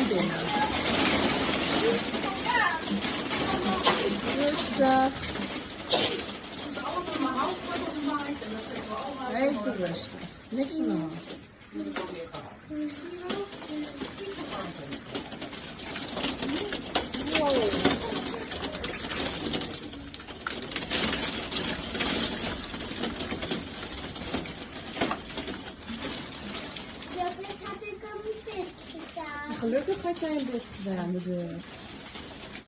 naar binnen. Rustig. Even rustig. Niks aan de hand. Wow. Gelukkig had jij een dicht gedaan, de deur.